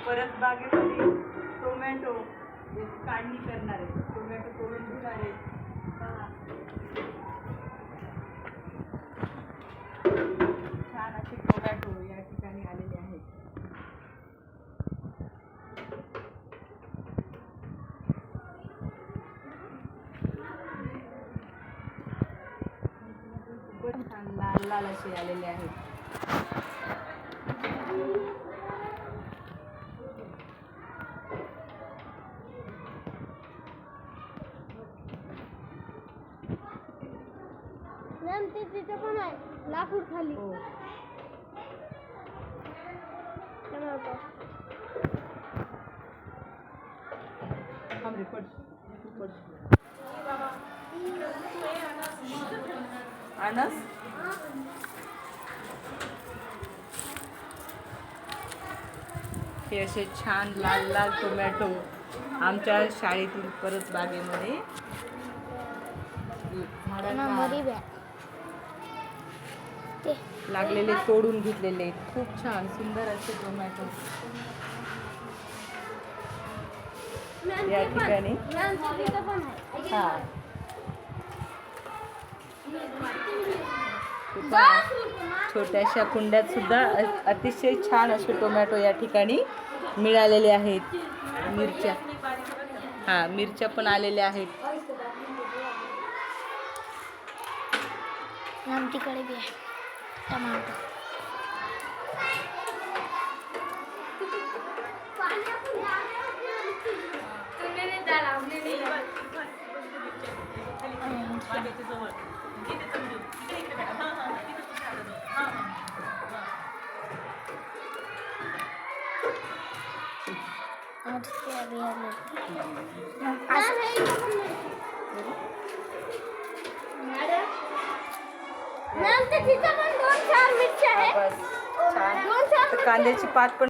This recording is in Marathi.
परत बागेमध्ये टोमॅटो काढणी करणार आहे. टोमॅटो तोडून घेणार आहे. छान असे टोमॅटो या ठिकाणी आलेले आहेत. खूपच छान लाल लाल असे आलेले आहेत. तिथे पण आहे लाकूड खाली. हो. अनस हे असे छान लाल लाल टोमॅटो आमच्या शाळेतील परस बागेमध्ये झाडांना लागलेले तोडून घेतलेले खूप छान सुंदर असे टोमॅटो या ठिकाणी. हा छोट्याशा कुंड्यात सुद्धा अतिशय छान असे टोमॅटो या ठिकाणी मिळालेले आहेत. मिरच्या, हा मिरच्या पण आलेल्या आहेत. तिकडे बी आहे टमाटर. कांद्याची पात पण